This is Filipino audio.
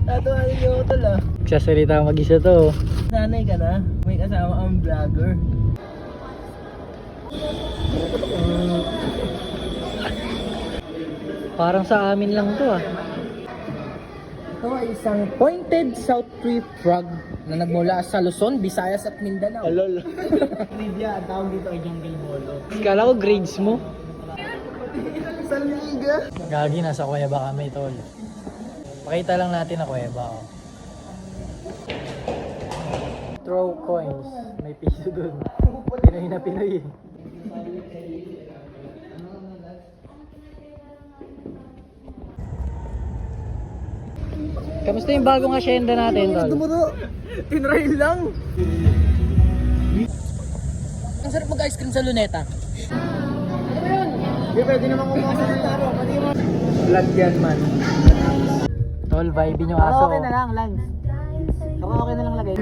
Tatawanan niyo ako tol ah. Nagsasalita mag-isa to. Sanay ka na, may kasama ang vlogger. Parang sa amin lang to ah. Ito ay isang pointed South Tree frog na nagmula sa Luzon, Visayas at Mindanao. Alol. Trivia, ang tawag dito ay jungle bolo. Kala ko grades mo. Sa liga. Gagi, nasa kuweba kami tol. Pakita lang natin na kuweba oh. Throw coins. May piso dun. Pinoy na Pinoy. Kamusta yung bagong asyenda natin tol? Tinry lang. Ang sarap mag-ice cream sa Luneta. Hindi, pwede naman kumuha sa taro. Vlog yan man. Tol, vibe yung aso. Okay na lang, Lance. Okay na lang lagay.